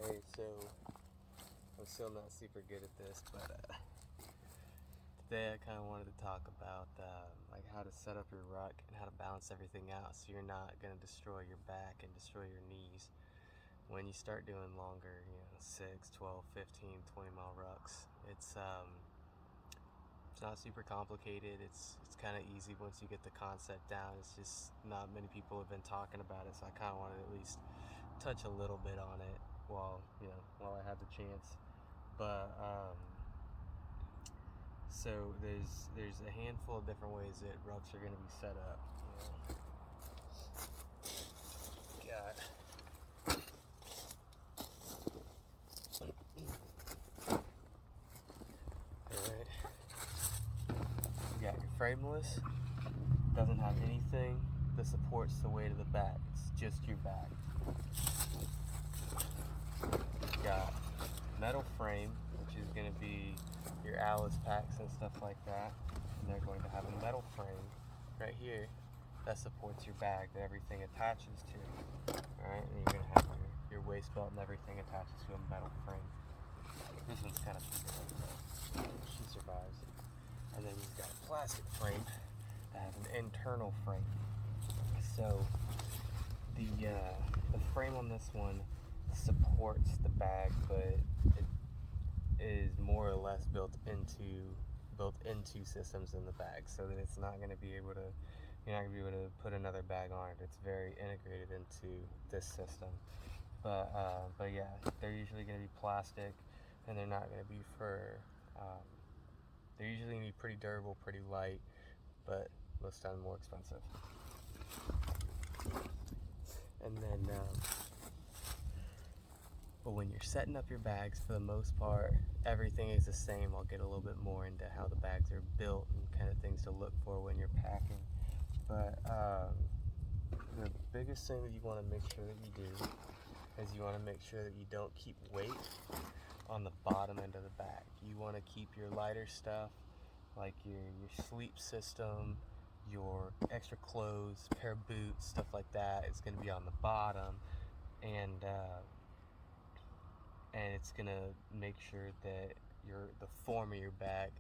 Hey, so I'm still not super good at this, but today I kind of wanted to talk about like how to set up your ruck and how to balance everything out so you're not going to destroy your back and destroy your knees when you start doing longer, 6, 12, 15, 20 mile rucks. It's not super complicated. It's kind of easy once you get the concept down. It's just not many people have been talking about it, so I kind of wanted to at least touch a little bit on it while I had the chance. But so there's a handful of different ways that rucks are going to be set up. Got all right. You got your frameless. Doesn't have anything that supports the weight of the back. It's just your back. You got metal frame, which is going to be your Alice packs and stuff like that, and they're going to have a metal frame right here that supports your bag that everything attaches to. Alright, and you're going to have your waist belt and everything attaches to a metal frame. This one's kind of bigger, so she survives. And then you've got a plastic frame that has an internal frame. So the frame on this one supports the bag, but it is more or less built into systems in the bag, so that it's not going to be able to you're not going to be able to put another bag on it. It's very integrated into this system. But yeah, they're usually going to be plastic, and they're not going to be they're usually going to be pretty durable, pretty light, but most of the time more expensive. And then but when you're setting up your bags, for the most part, everything is the same. I'll get a little bit more into how the bags are built and kind of things to look for when you're packing. But the biggest thing that you want to make sure that you do is you want to make sure that you don't keep weight on the bottom end of the bag. You want to keep your lighter stuff, like your sleep system, your extra clothes, pair of boots, stuff like that, is going to be on the bottom, and it's gonna make sure that the form of your bag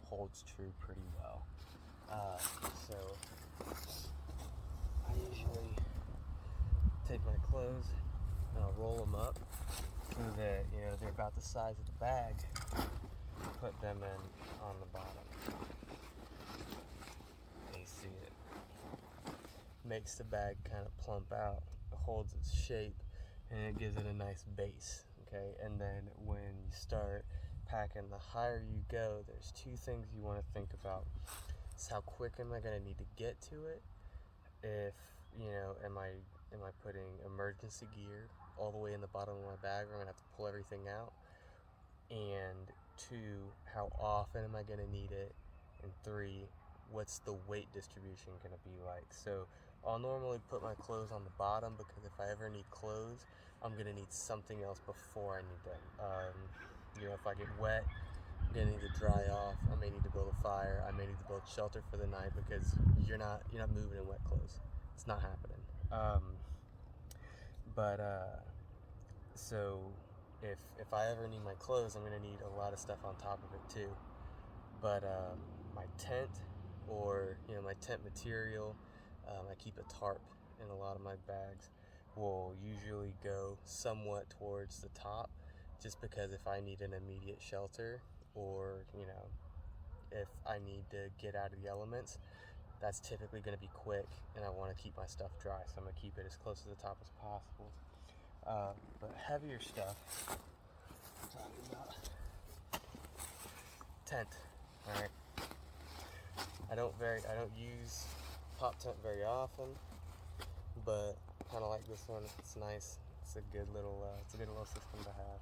holds true pretty well. So I usually take my clothes and I'll roll them up so that they're about the size of the bag. Put them in on the bottom. You see it. Makes the bag kind of plump out. It holds its shape, and it gives it a nice base. Okay, and then when you start packing, the higher you go, there's two things you want to think about. It's how quick am I going to need to get to it? Am I putting emergency gear all the way in the bottom of my bag, or I'm going to have to pull everything out? And two, how often am I going to need it? And three, what's the weight distribution going to be like? So I'll normally put my clothes on the bottom, because if I ever need clothes, I'm going to need something else before I need them. If I get wet, I'm going to need to dry off. I may need to build a fire. I may need to build shelter for the night, because you're not moving in wet clothes. It's not happening. So if I ever need my clothes, I'm going to need a lot of stuff on top of it too. But my tent, or my tent material, I keep a tarp in a lot of my bags, will usually go somewhat towards the top, just because if I need an immediate shelter, or if I need to get out of the elements, that's typically going to be quick, and I want to keep my stuff dry, so I'm going to keep it as close to the top as possible. But heavier stuff, I'm talking about tent. All right, I don't use pop tent very often, but kind of like this one. It's nice. It's a good little system to have.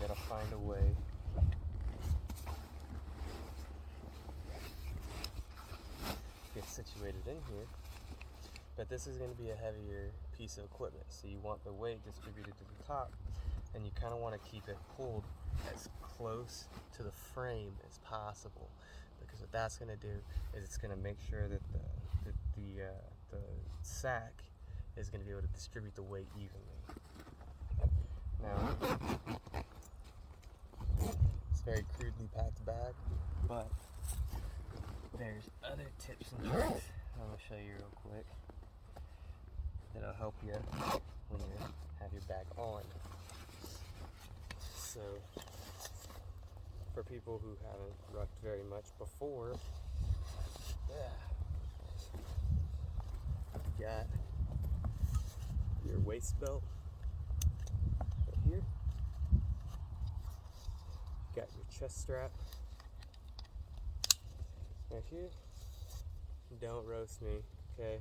You gotta find a way to get situated in here. But this is going to be a heavier piece of equipment, so you want the weight distributed to the top, and you kind of want to keep it pulled as close to the frame as possible, because what that's going to do is it's going to make sure that the sack is going to be able to distribute the weight evenly. Now, it's a very crudely packed bag, but there's other tips and tricks I'm going to show you real quick that'll help you when you have your bag on. So, for people who haven't rucked very much before, you got your waist belt right here. You got your chest strap right here. Don't roast me, okay?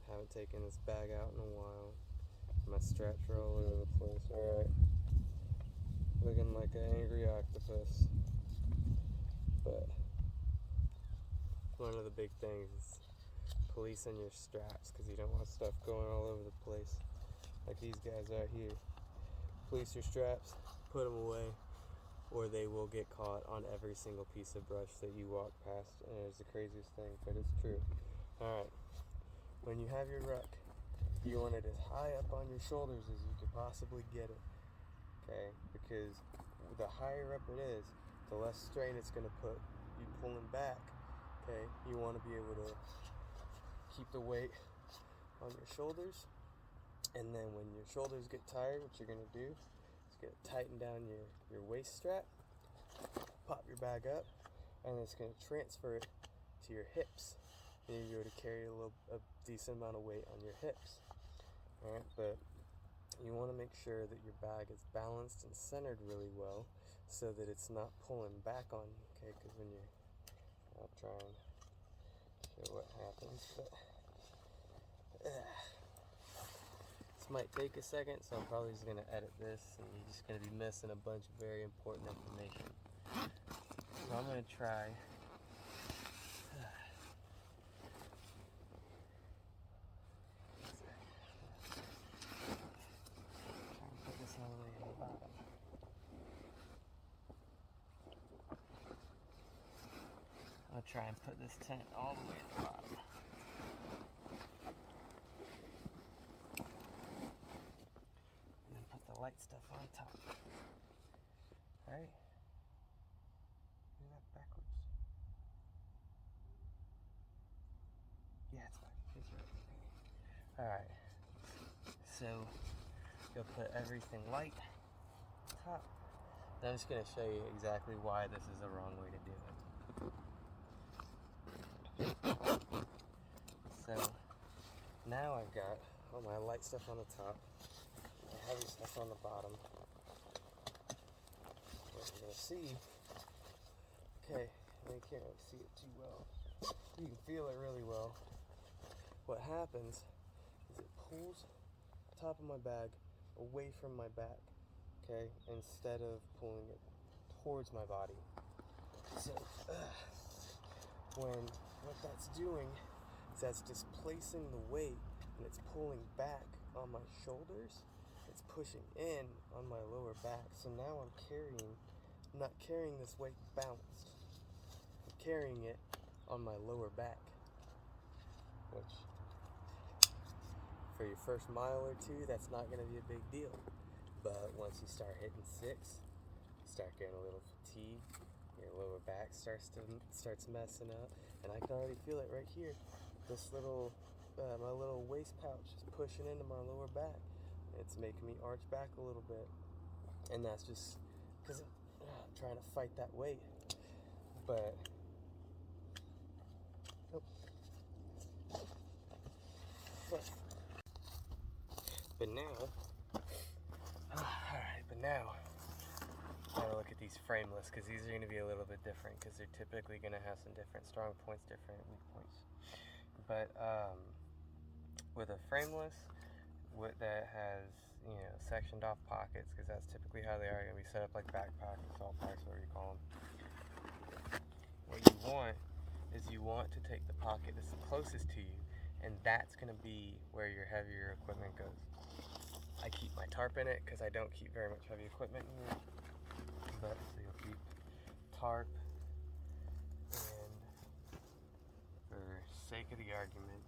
Haven't taken this bag out in a while. My straps are all over the place, alright? Looking like an angry octopus. But one of the big things is policing your straps, because you don't want stuff going all over the place. Like these guys out here. Police your straps, put them away, or they will get caught on every single piece of brush that you walk past. And it's the craziest thing, but it's true. Alright, when you have your ruck, you want it as high up on your shoulders as you could possibly get it. Okay, because the higher up it is, the less strain it's going to put you pulling back. Okay, you want to be able to keep the weight on your shoulders, and then when your shoulders get tired, what you're going to do is going to tighten down your waist strap, pop your bag up, and it's going to transfer it to your hips. And you're able to carry a decent amount of weight on your hips. Alright, but you want to make sure that your bag is balanced and centered really well so that it's not pulling back on you, okay? Because when you're, I'll try and show what happens, but this might take a second, so I'm probably just going to edit this, and you're just going to be missing a bunch of very important information. So I'm going to try I'll try and put this tent all the way at the bottom. And then put the light stuff on top. Alright? Do that backwards. Yeah, it's fine. It's right. Alright. So, you'll put everything light top. I'm just going to show you exactly why this is the wrong way to do it. So now I've got all my light stuff on the top, my heavy stuff on the bottom. What you're going to see, okay, you can't really see it too well. You can feel it really well. What happens is it pulls the top of my bag away from my back, okay, instead of pulling it towards my body. So what that's doing is that's displacing the weight, and it's pulling back on my shoulders. It's pushing in on my lower back. So now I'm not carrying this weight balanced. I'm carrying it on my lower back, which for your first mile or two, that's not going to be a big deal. But once you start hitting 6, you start getting a little fatigued. Your lower back starts messing up, and I can already feel it right here. This little, my little waist pouch is pushing into my lower back. It's making me arch back a little bit, and that's just because I'm trying to fight that weight. But now, gotta look at these frameless, because these are going to be a little bit different, because they're typically going to have some different strong points, different weak points. But with a frameless that has, sectioned off pockets, because that's typically how they are going to be set up, like back pockets, all pockets, whatever you call them. What you want is you want to take the pocket that's closest to you, and that's going to be where your heavier equipment goes. I keep my tarp in it because I don't keep very much heavy equipment in here. But so you'll keep tarp, and for sake of the argument,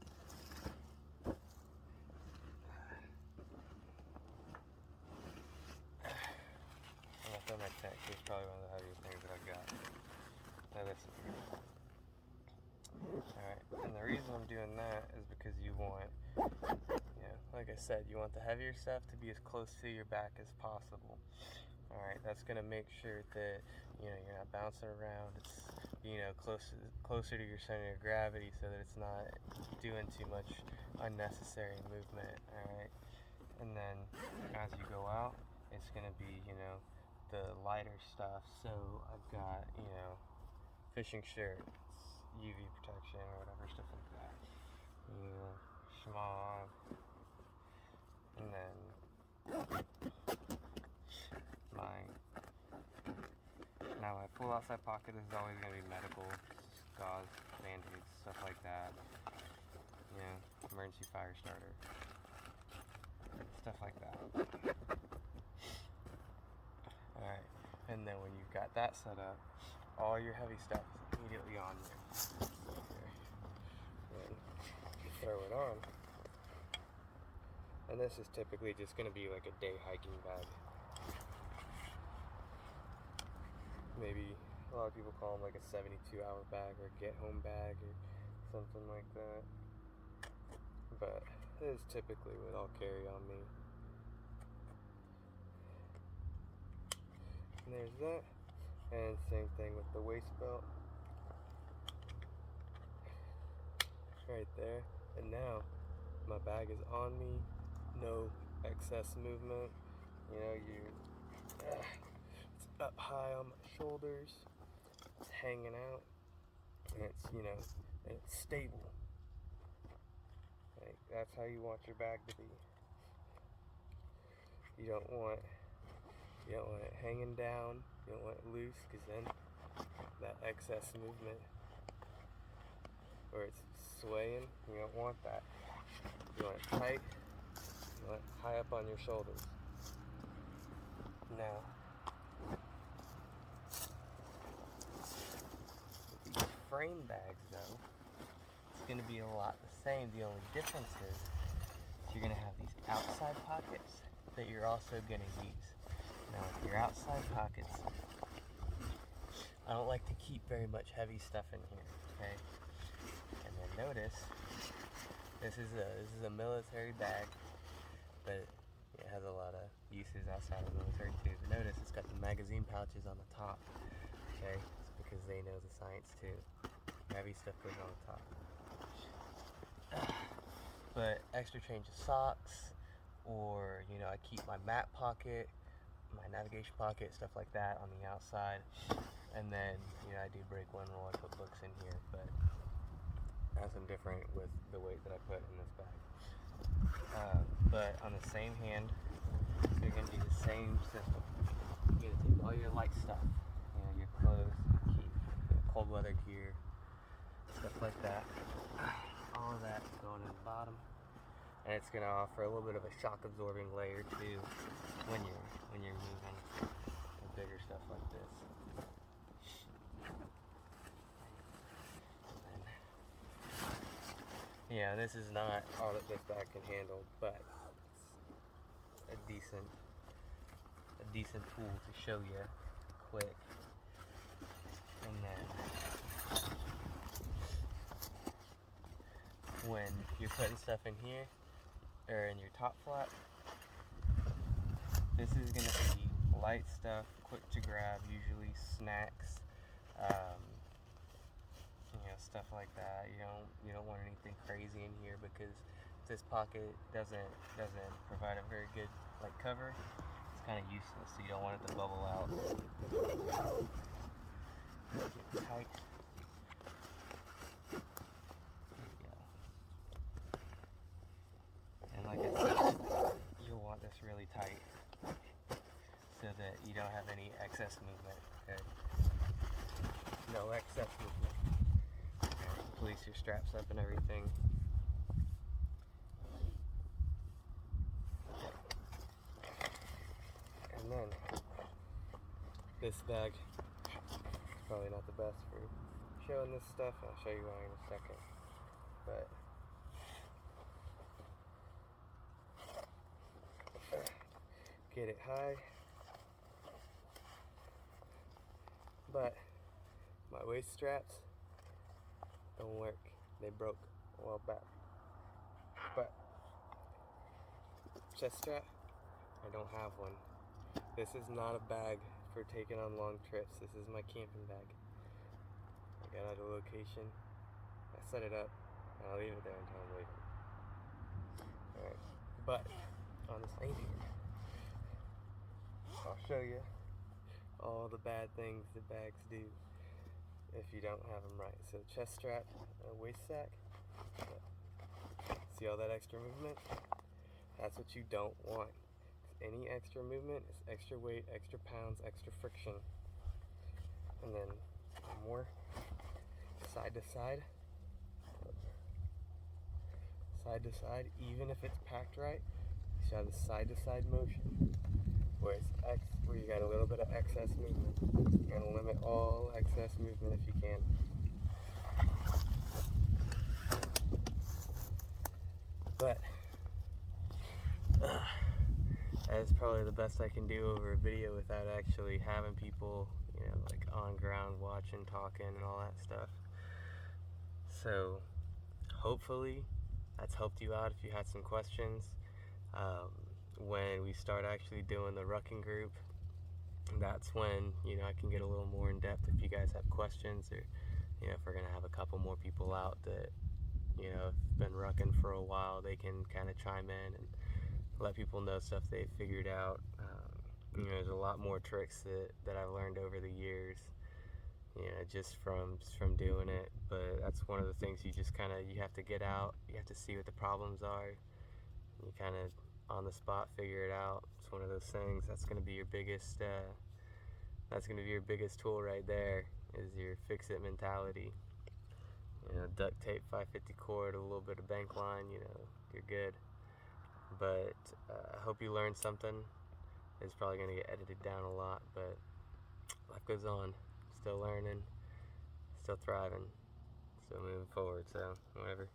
doing that is because you want, like I said, you want the heavier stuff to be as close to your back as possible. All right, that's gonna make sure that you're not bouncing around. It's closer to your center of gravity, so that it's not doing too much unnecessary movement. All right, and then as you go out, it's gonna be the lighter stuff. So I've got fishing shirts, UV protection, or whatever, stuff like that. Schmog, and then my full outside pocket is always going to be medical, gauze, band-aids, stuff like that. Emergency fire starter, stuff like that. Alright, and then when you've got that set up, all your heavy stuff is immediately on there. Then you throw it on. And this is typically just going to be like a day hiking bag. Maybe a lot of people call them like a 72-hour bag or get home bag or something like that. But this is typically what I'll carry on me. And there's that. And same thing with the waist belt. Right there. And now my bag is on me. No excess movement. It's up high on my shoulders. It's hanging out. And it's stable. Like, that's how you want your bag to be. You don't want it hanging down. You don't want it loose, because then that excess movement, or it's swaying, you don't want that. You want it tight. You want it high up on your shoulders. Now, with these frame bags though, it's going to be a lot the same. The only difference is you're going to have these outside pockets that you're also going to use. Now with your outside pockets, I don't like to keep very much heavy stuff in here, okay? And then notice, this is a military bag, but it has a lot of uses outside of the military too. But notice it's got the magazine pouches on the top, okay? It's because they know the science too. Heavy stuff goes on the top. But extra change of socks, or I keep my map pocket, my navigation pocket, stuff like that on the outside. And then I do break one rule, I put books in here, but that's different with the weight that I put in this bag. But on the same hand, you're going to do the same system. You're going to take all your light stuff, your clothes, keep cold weather gear, stuff like that. All of that going in the bottom, and it's going to offer a little bit of a shock absorbing layer too when you're moving the bigger stuff like this. This is not all that this bag can handle, but it's a decent tool to show you quick. And then when you're putting stuff in here, or in your top flap, this is going to be light stuff, quick to grab, usually snacks, stuff like that. You don't want anything crazy in here, because if this pocket doesn't provide a very good cover, it's kind of useless. So you don't want it to bubble out. Get tight. And like I said, you'll want this really tight so that you don't have any excess movement, okay? No excess movement. Release your straps up and everything. Okay. And then, this bag is probably not the best for showing this stuff. I'll show you why in a second. But get it high, but my waist straps don't work. They broke a while back. But chest strap, I don't have one. This is not a bag for taking on long trips. This is my camping bag. I got out of location, I set it up, and I'll leave it there until I'm leaving. Alright, but on this thing here, I'll show you all the bad things that bags do if you don't have them right. So chest strap, waist sack, see all that extra movement? That's what you don't want. Any extra movement is extra weight, extra pounds, extra friction. And then one more, side to side. Side to side, even if it's packed right, you should have the side to side motion. Where you got a little bit of excess movement. You're gonna limit all excess movement if you can. But that's probably the best I can do over a video without actually having people, like on ground watching, talking, and all that stuff. So hopefully that's helped you out if you had some questions. When we start actually doing the rucking group, that's when I can get a little more in depth if you guys have questions, or if we're gonna have a couple more people out that have been rucking for a while, they can kind of chime in and let people know stuff they've figured out. There's a lot more tricks that I've learned over the years, just from doing it. But that's one of the things you have to get out. You have to see what the problems are. You kind of on the spot figure it out. It's one of those things. That's going to be your biggest. That's going to be your biggest tool right there. Is your fix it mentality. Duct tape, 550 cord, a little bit of bank line. You're good. But I hope you learned something. It's probably going to get edited down a lot, but life goes on. Still learning, still thriving, still moving forward. So whatever.